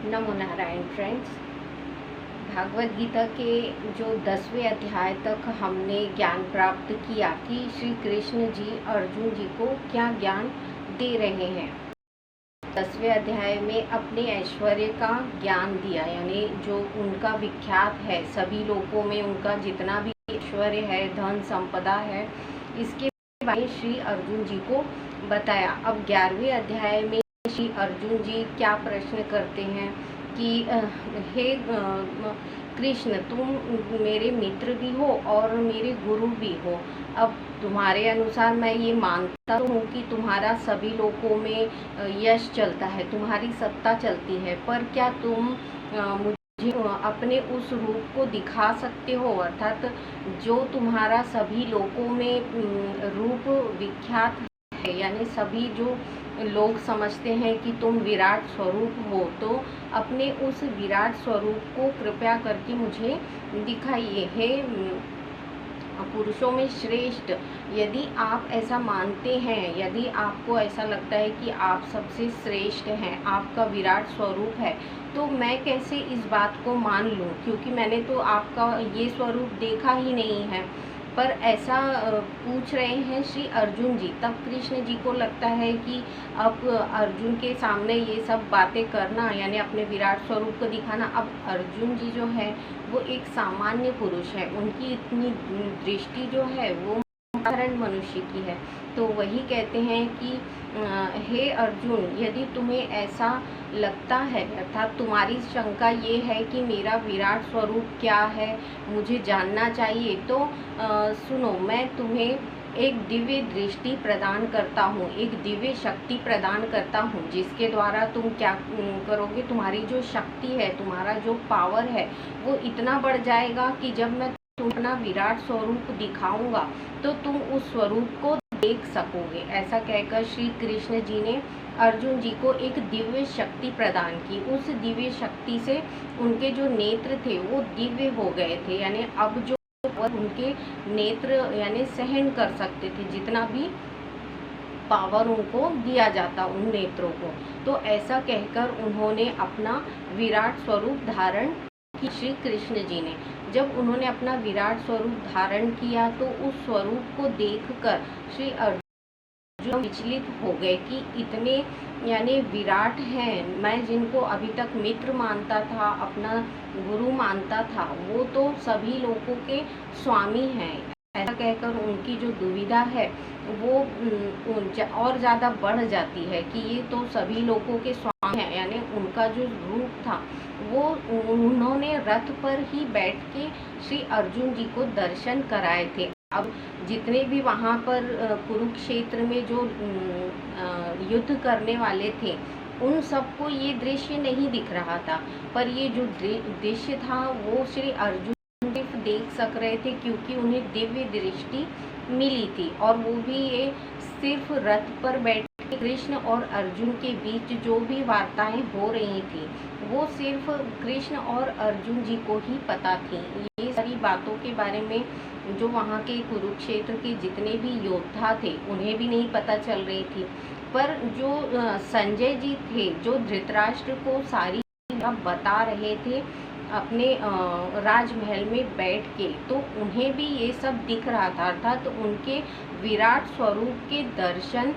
नमो Narayan friends. Bhagavat Gita के जो 10वें अध्याय तक हमने ज्ञान प्राप्त किया कि श्री कृष्ण जी अर्जुन जी को क्या ज्ञान दे रहे हैं। 10वें अध्याय में अपने ऐश्वर्य का ज्ञान दिया, यानी जो उनका विख्यात है सभी लोगों में, उनका जितना भी ऐश्वर्य है, धन संपदा है, इसके बारे में श्री अर्जुन जी को बताया। अब 11वें अध्याय में श्री अर्जुन जी क्या प्रश्न करते हैं कि हे कृष्ण, तुम मेरे मित्र भी हो और मेरे गुरु भी हो। अब तुम्हारे अनुसार मैं ये मानता हूँ कि तुम्हारा सभी लोगों में यश चलता है, तुम्हारी सत्ता चलती है, पर क्या तुम मुझे अपने उस रूप को दिखा सकते हो, अर्थात जो तुम्हारा सभी लोगों में रूप विख्यात है, यानी सभी जो लोग समझते हैं कि तुम विराट स्वरूप हो, तो अपने उस विराट स्वरूप को कृपया करके मुझे दिखाइए। हे पुरुषों में श्रेष्ठ, यदि आप ऐसा मानते हैं, यदि आपको ऐसा लगता है कि आप सबसे श्रेष्ठ हैं, आपका विराट स्वरूप है, तो मैं कैसे इस बात को मान लूं, क्योंकि मैंने तो आपका ये स्वरूप देखा ही नहीं है। पर ऐसा पूछ रहे हैं श्री अर्जुन जी। तब कृष्ण जी को लगता है कि अब अर्जुन के सामने ये सब बातें करना, यानी अपने विराट स्वरूप को दिखाना, अब अर्जुन जी जो है वो एक सामान्य पुरुष है, उनकी इतनी दृष्टि जो है वो साधारण मनुष्य की है। तो वही कहते हैं कि हे अर्जुन, यदि तुम्हें ऐसा लगता है, अर्थात तुम्हारी शंका ये है कि मेरा विराट स्वरूप क्या है, मुझे जानना चाहिए, तो सुनो, मैं तुम्हें एक दिव्य दृष्टि प्रदान करता हूँ, एक दिव्य शक्ति प्रदान करता हूँ, जिसके द्वारा तुम क्या करोगे, तुम्हारी जो शक्ति है, तुम्हारा जो पावर है, वो इतना बढ़ जाएगा कि जब मैं अपना विराट स्वरूप दिखाऊंगा तो तुम उस स्वरूप को देख सकोगे। ऐसा कहकर श्री कृष्ण जी ने अर्जुन जी को एक दिव्य शक्ति प्रदान की। उस दिव्य शक्ति से उनके जो नेत्र थे वो दिव्य हो गए थे, यानी अब जो उनके नेत्र यानी सहन कर सकते थे जितना भी पावर उनको दिया जाता उन नेत्रों को। तो ऐसा कहकर उन्होंने अपना विराट स्वरूप धारण कि श्री कृष्ण जी ने जब उन्होंने अपना विराट स्वरूप धारण किया तो उस स्वरूप को देखकर श्री अर्जुन विचलित हो गए कि इतने यानी विराट हैं, मैं जिनको अभी तक मित्र मानता था, अपना गुरु मानता था, वो तो सभी लोगों के स्वामी हैं। ऐसा कहकर उनकी जो दुविधा है वो और ज़्यादा बढ़ जाती है कि ये तो सभी लोगों के स्वामी हैं, यानी उनका जो रूप था वो उन्होंने रथ पर ही बैठ के श्री अर्जुन जी को दर्शन कराए थे। अब जितने भी वहाँ पर कुरुक्षेत्र में जो युद्ध करने वाले थे, उन सबको ये दृश्य नहीं दिख रहा था, पर ये जो दृश्य था वो श्री अर्जुन देख सक रहे थे, क्योंकि उन्हें दिव्य दृष्टि मिली थी। और वो भी ये सिर्फ रथ पर बैठे कृष्ण और अर्जुन के बीच जो भी वार्ताएं हो रही थी वो सिर्फ कृष्ण और अर्जुन जी को ही पता थी। ये सारी बातों के बारे में जो वहाँ के कुरुक्षेत्र के जितने भी योद्धा थे उन्हें भी नहीं पता चल रही थी। पर जो संजय जी थे, जो धृतराष्ट्र को सारी बात बता रहे थे अपने राजमहल में बैठ के, तो उन्हें भी ये सब दिख रहा था, अर्थात उनके विराट स्वरूप के दर्शन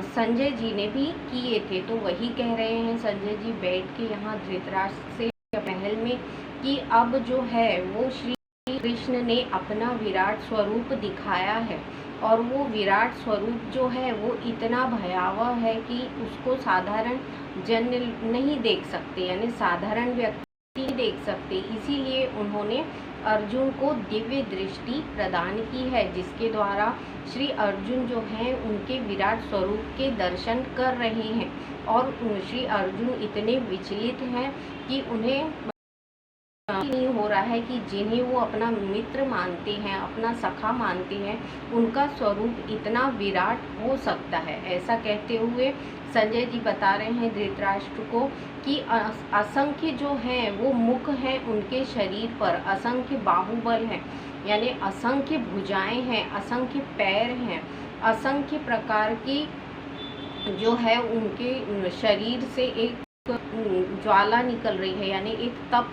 संजय जी ने भी किए थे। तो वही कह रहे हैं संजय जी बैठ के यहाँ धृतराष्ट्र से महल में कि अब जो है वो श्री कृष्ण ने अपना विराट स्वरूप दिखाया है, और वो विराट स्वरूप जो है वो इतना भयावह है कि उसको साधारण जन नहीं देख सकते, यानी साधारण व्यक्ति देख सकते। इसीलिए उन्होंने अर्जुन को दिव्य दृष्टि प्रदान की है, जिसके द्वारा श्री अर्जुन जो हैं उनके विराट स्वरूप के दर्शन कर रहे हैं। और श्री अर्जुन इतने विचलित हैं कि उन्हें नहीं हो रहा है कि जिन्हें वो अपना मित्र मानते हैं, अपना सखा मानते हैं, उनका स्वरूप इतना विराट हो सकता है। ऐसा कहते हुए संजय जी बता रहे हैं धृतराष्ट्र को कि असंख्य जो हैं वो मुख हैं उनके शरीर पर, असंख्य बाहुबल हैं, यानी असंख्य भुजाएं हैं, असंख्य पैर हैं, असंख्य प्रकार की जो है उनके शरीर से एक ज्वाला निकल रही है, यानी एक तप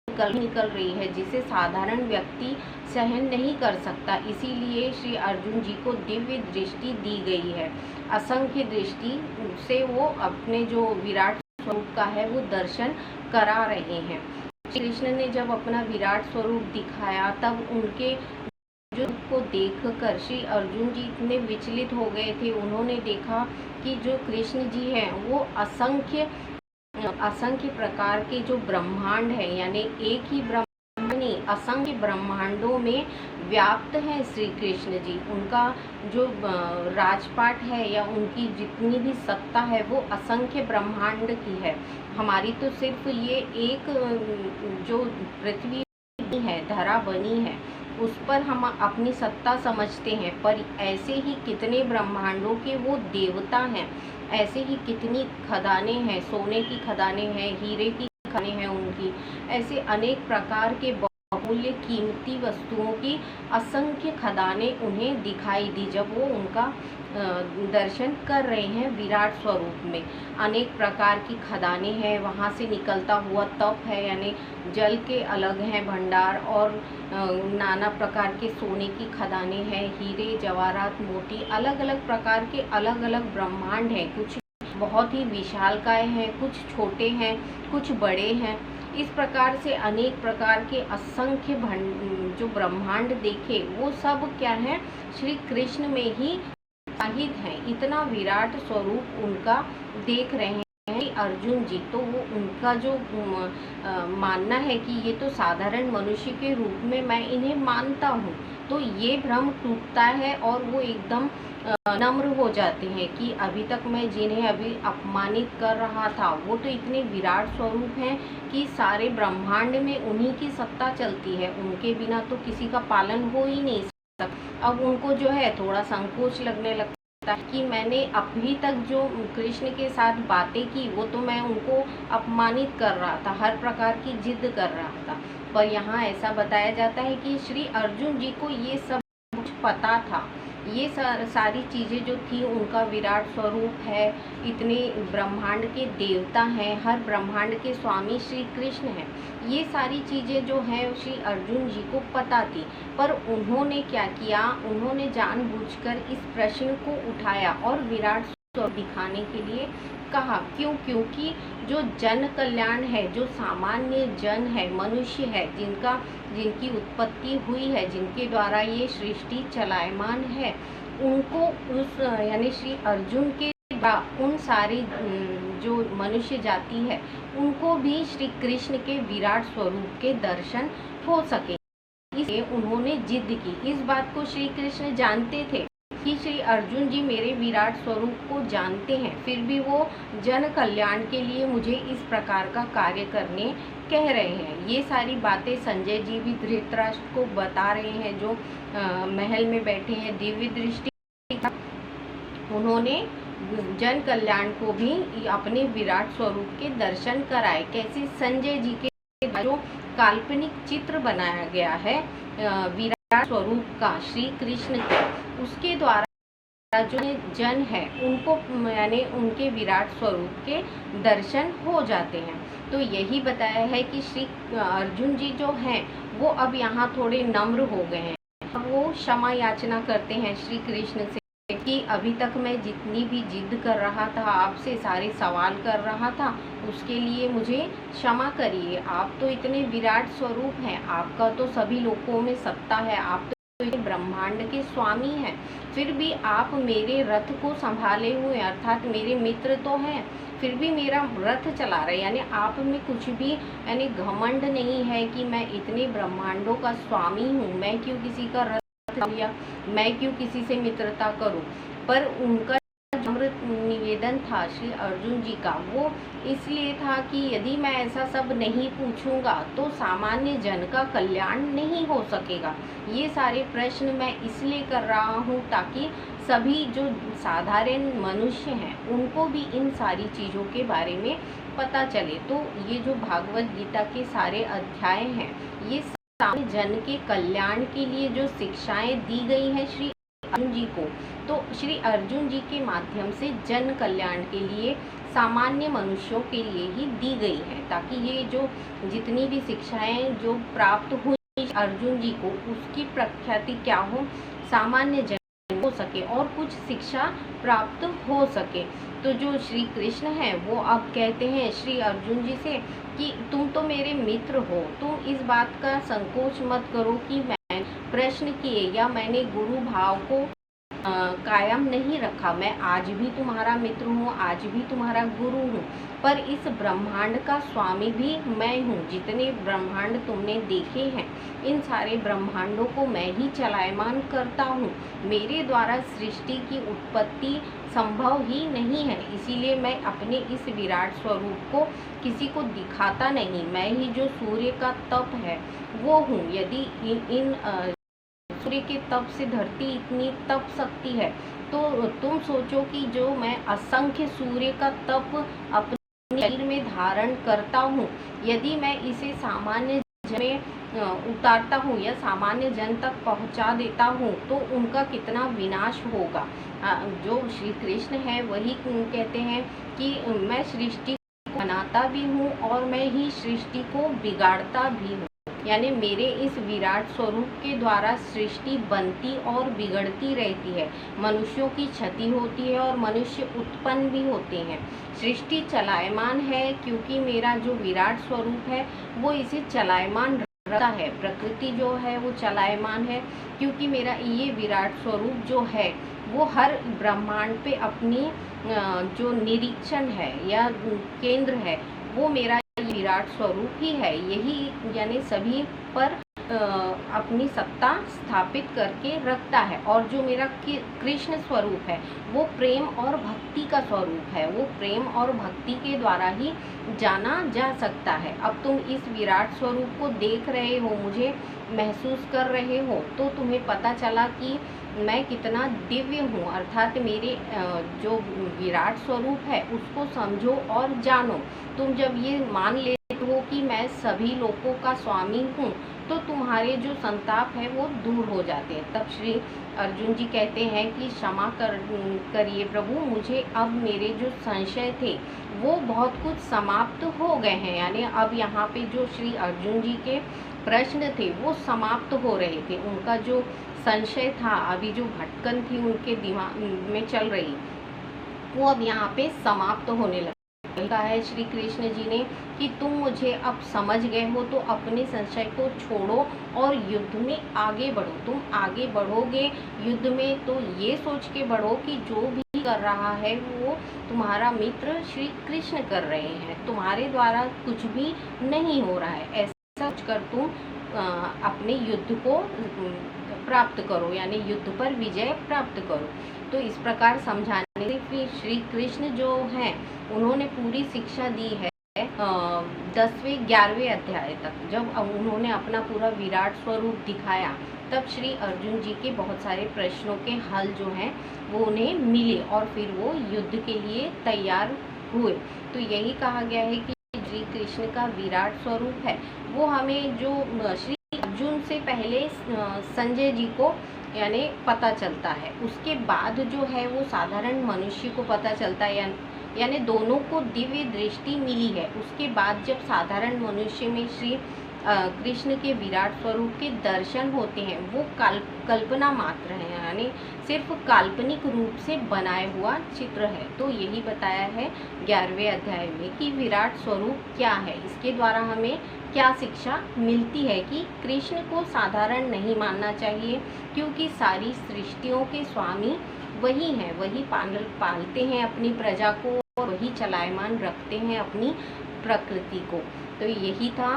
निकल रही है जिसे साधारण व्यक्ति सहन नहीं कर सकता। इसीलिए श्री अर्जुन जी को दिव्य दृष्टि दी गई है। असंख्य दृष्टि से वो अपने जो विराट स्वरूप का है वो दर्शन करा रहे हैं। श्री कृष्ण ने जब अपना विराट स्वरूप दिखाया तब उनके जो को देखकर श्री अर्जुन जी इतने विचलित हो गए थे। उन्होंने देखा कि जो कृष्ण जी हैं वो असंख्य प्रकार के जो ब्रह्मांड है, यानी एक ही ब्रह्मांड नहीं असंख्य ब्रह्मांडों में व्याप्त है श्री कृष्ण जी। उनका जो राजपाट है या उनकी जितनी भी सत्ता है वो असंख्य ब्रह्मांड की है। हमारी तो सिर्फ ये एक जो पृथ्वी है, धरा बनी है, उस पर हम अपनी सत्ता समझते हैं, पर ऐसे ही कितने ब्रह्मांडों के वो देवता हैं। ऐसे ही कितनी खदानें हैं, सोने की खदानें हैं, हीरे की खदानें हैं उनकी। ऐसे अनेक प्रकार के बहुमूल्य कीमती वस्तुओं की असंख्य खदानें उन्हें दिखाई दी जब वो उनका दर्शन कर रहे हैं विराट स्वरूप में। अनेक प्रकार की खदानें हैं, वहाँ से निकलता हुआ तप है, यानी जल के अलग हैं भंडार, और नाना प्रकार के सोने की खदानें हैं, हीरे जवाहरात मोती, अलग अलग प्रकार के अलग अलग ब्रह्मांड हैं। कुछ बहुत ही विशालकाय हैं, कुछ छोटे हैं, कुछ बड़े हैं। इस प्रकार से अनेक प्रकार के असंख्य जो ब्रह्मांड देखे वो सब क्या है, श्री कृष्ण में ही समाहित हैं। इतना विराट स्वरूप उनका देख रहे हैं अर्जुन जी। तो वो उनका जो मानना है कि ये तो साधारण मनुष्य के रूप में मैं इन्हें मानता हूँ, तो ये भ्रम टूटता है और वो एकदम नम्र हो जाते हैं कि अभी तक मैं जिन्हें अभी अपमानित कर रहा था वो तो इतने विराट स्वरूप हैं कि सारे ब्रह्मांड में उन्हीं की सत्ता चलती है, उनके बिना तो किसी का पालन हो ही नहीं सकता। अब उनको जो है थोड़ा संकोच लगने लगता है कि मैंने अभी तक जो कृष्ण के साथ बातें की वो तो मैं उनको अपमानित कर रहा था, हर प्रकार की जिद कर रहा था। पर यहाँ ऐसा बताया जाता है कि श्री अर्जुन जी को ये सब कुछ पता था। ये सारी चीज़ें जो थी, उनका विराट स्वरूप है, इतने ब्रह्मांड के देवता हैं, हर ब्रह्मांड के स्वामी श्री कृष्ण हैं, ये सारी चीज़ें जो हैं श्री अर्जुन जी को पता थी। पर उन्होंने क्या किया, उन्होंने जानबूझकर इस प्रश्न को उठाया और विराट स्वरूप दिखाने के लिए कहा। क्योंकि जो जन कल्याण है, जो सामान्य जन है, मनुष्य है, जिनकी उत्पत्ति हुई है, जिनके द्वारा ये सृष्टि चलायमान है, उनको उस यानी श्री अर्जुन के उन सारी जो मनुष्य जाति है उनको भी श्री कृष्ण के विराट स्वरूप के दर्शन हो सके। इसलिए उन्होंने जिद की। इस बात को श्री कृष्ण जानते थे कि श्री अर्जुन जी मेरे विराट स्वरूप को जानते हैं, फिर भी वो जन कल्याण के लिए मुझे इस प्रकार का कार्य करने कह रहे हैं। ये सारी बातें संजय जी भी धृतराष्ट्र को बता रहे हैं, जो महल में बैठे हैं दिव्य दृष्टि। उन्होंने जन कल्याण को भी अपने विराट स्वरूप के दर्शन कराए। कैसे, संजय जी के जो काल्पनिक चित्र बनाया गया है विराट स्वरूप का श्री कृष्ण के, उसके द्वारा जो जन है उनको यानी उनके विराट स्वरूप के दर्शन हो जाते हैं। तो यही बताया है कि श्री अर्जुन जी जो हैं वो अब यहाँ थोड़े नम्र हो गए हैं। अब वो क्षमा याचना करते हैं श्री कृष्ण से कि अभी तक मैं जितनी भी जिद कर रहा था, आपसे सारे सवाल कर रहा था, उसके लिए मुझे क्षमा करिए। आप तो इतने विराट स्वरूप हैं, आपका तो सभी लोकों में सत्ता है, आप तो ब्रह्मांड के स्वामी हैं, फिर भी आप मेरे रथ को संभाले हुए, अर्थात मेरे मित्र तो हैं, फिर भी मेरा रथ चला रहे, यानी आप में कुछ भी यानी घमंड नहीं है कि मैं इतने ब्रह्मांडों का स्वामी हूँ, मैं क्यों किसी का रथ या मैं क्यों किसी से मित्रता करूं। पर उनका निवेदन था श्री अर्जुन जी का, वो इसलिए था कि यदि मैं ऐसा सब नहीं पूछूंगा तो सामान्य जन का कल्याण नहीं हो सकेगा। ये सारे प्रश्न मैं इसलिए कर रहा हूँ ताकि सभी जो साधारण मनुष्य हैं उनको भी इन सारी चीज़ों के बारे में पता चले। तो ये जो भागवत गीता के सारे अध्याय हैं, ये जन के कल्याण के लिए जो शिक्षाएं दी गई हैं श्री अर्जुन जी को, तो श्री अर्जुन जी के माध्यम से जन कल्याण के लिए, सामान्य मनुष्यों के लिए ही दी गई है, ताकि ये जो जितनी भी शिक्षाएं जो प्राप्त हुई अर्जुन जी को, उसकी प्रख्याति क्या हो, सामान्य जन हो सके और कुछ शिक्षा प्राप्त हो सके। तो जो श्री कृष्ण हैं वो अब कहते हैं श्री अर्जुन जी से कि तुम तो मेरे मित्र हो, तुम इस बात का संकोच मत करो कि मैं प्रश्न किए या मैंने गुरु भाव को कायम नहीं रखा। मैं आज भी तुम्हारा मित्र हूँ, आज भी तुम्हारा गुरु हूँ, पर इस ब्रह्मांड का स्वामी भी मैं हूँ। जितने ब्रह्मांड तुमने देखे हैं, इन सारे ब्रह्मांडों को मैं ही चलायमान करता हूँ। मेरे द्वारा सृष्टि की उत्पत्ति संभव ही नहीं है, इसीलिए मैं अपने इस विराट स्वरूप को किसी को दिखाता नहीं। मैं ही जो सूर्य का तप है वो हूँ। यदि इन सूर्य के तप से धरती इतनी तप सकती है, तो तुम सोचो कि जो मैं असंख्य सूर्य का तप अपने शरीर में धारण करता हूँ, यदि मैं इसे सामान्य जन में उतारता हूँ या सामान्य जन तक पहुँचा देता हूँ, तो उनका कितना विनाश होगा। जो श्री कृष्ण है वही कहते हैं कि मैं सृष्टि को बनाता भी हूँ और मैं ही सृष्टि को बिगाड़ता भी हूँ। यानी मेरे इस विराट स्वरूप के द्वारा सृष्टि बनती और बिगड़ती रहती है, मनुष्यों की क्षति होती है और मनुष्य उत्पन्न भी होते हैं। सृष्टि चलायमान है क्योंकि मेरा जो विराट स्वरूप है वो इसे चलायमान रखता है। प्रकृति जो है वो चलायमान है क्योंकि मेरा ये विराट स्वरूप जो है वो हर ब्रह्मांड पे अपनी जो निरीक्षण है या केंद्र है वो मेरा विराट स्वरूप ही है। यही यानी सभी पर अपनी सत्ता स्थापित करके रखता है। और जो मेरा कृष्ण स्वरूप है वो प्रेम और भक्ति का स्वरूप है, वो प्रेम और भक्ति के द्वारा ही जाना जा सकता है। अब तुम इस विराट स्वरूप को देख रहे हो, मुझे महसूस कर रहे हो, तो तुम्हें पता चला कि मैं कितना दिव्य हूँ। अर्थात मेरे जो विराट स्वरूप है उसको समझो और जानो। तुम जब ये मान लेते हो कि मैं सभी लोगों का स्वामी हूँ, तो तुम्हारे जो संताप है वो दूर हो जाते हैं। तब श्री अर्जुन जी कहते हैं कि क्षमा करिए प्रभु, मुझे अब मेरे जो संशय थे वो बहुत कुछ समाप्त हो गए हैं। यानी अब यहाँ पे जो श्री अर्जुन जी के प्रश्न थे वो समाप्त हो रहे थे। उनका जो संशय था, अभी जो भटकन थी उनके दिमाग में चल रही, वो अब यहाँ पे समाप्त होने लगा। कहा है श्री कृष्ण जी ने कि तुम मुझे अब समझ गए हो, तो अपने संशय को छोड़ो और युद्ध में आगे बढ़ो। तुम आगे बढ़ोगे युद्ध में तो ये सोच के बढ़ो कि जो भी कर रहा है वो तुम्हारा मित्र श्री कृष्ण कर रहे हैं, तुम्हारे द्वारा कुछ भी नहीं हो रहा है। ऐसा सोच कर तुम अपने युद्ध को प्राप्त करो, यानी युद्ध पर विजय प्राप्त करो। तो इस प्रकार समझाने से फिर श्री कृष्ण जो हैं उन्होंने पूरी शिक्षा दी है 10वें 11वें अध्याय तक। जब उन्होंने अपना पूरा विराट स्वरूप दिखाया, तब श्री अर्जुन जी के बहुत सारे प्रश्नों के हल जो हैं वो उन्हें मिले और फिर वो युद्ध के लिए तैयार हुए। तो यही कहा गया है कि श्री कृष्ण का विराट स्वरूप है वो हमें जो श्री अर्जुन से पहले संजय जी को यानी पता चलता है, उसके बाद जो है वो साधारण मनुष्य को पता चलता है। यानी दोनों को दिव्य दृष्टि मिली है। उसके बाद जब साधारण मनुष्य में श्री कृष्ण के विराट स्वरूप के दर्शन होते हैं, वो कल्पना मात्र है, यानी सिर्फ काल्पनिक रूप से बनाया हुआ चित्र है। तो यही बताया है 11वें अध्याय में कि विराट स्वरूप क्या है, इसके द्वारा हमें क्या शिक्षा मिलती है कि कृष्ण को साधारण नहीं मानना चाहिए, क्योंकि सारी सृष्टियों के स्वामी वही हैं, वही पालते हैं अपनी प्रजा को और वही चलायमान रखते हैं अपनी प्रकृति को। तो यही था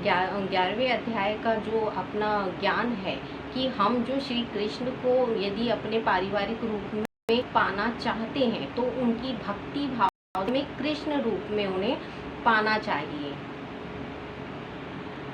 11वें अध्याय का जो अपना ज्ञान है कि हम जो श्री कृष्ण को यदि अपने पारिवारिक रूप में पाना चाहते हैं तो उनकी भक्ति भाव में कृष्ण रूप में उन्हें पाना चाहिए।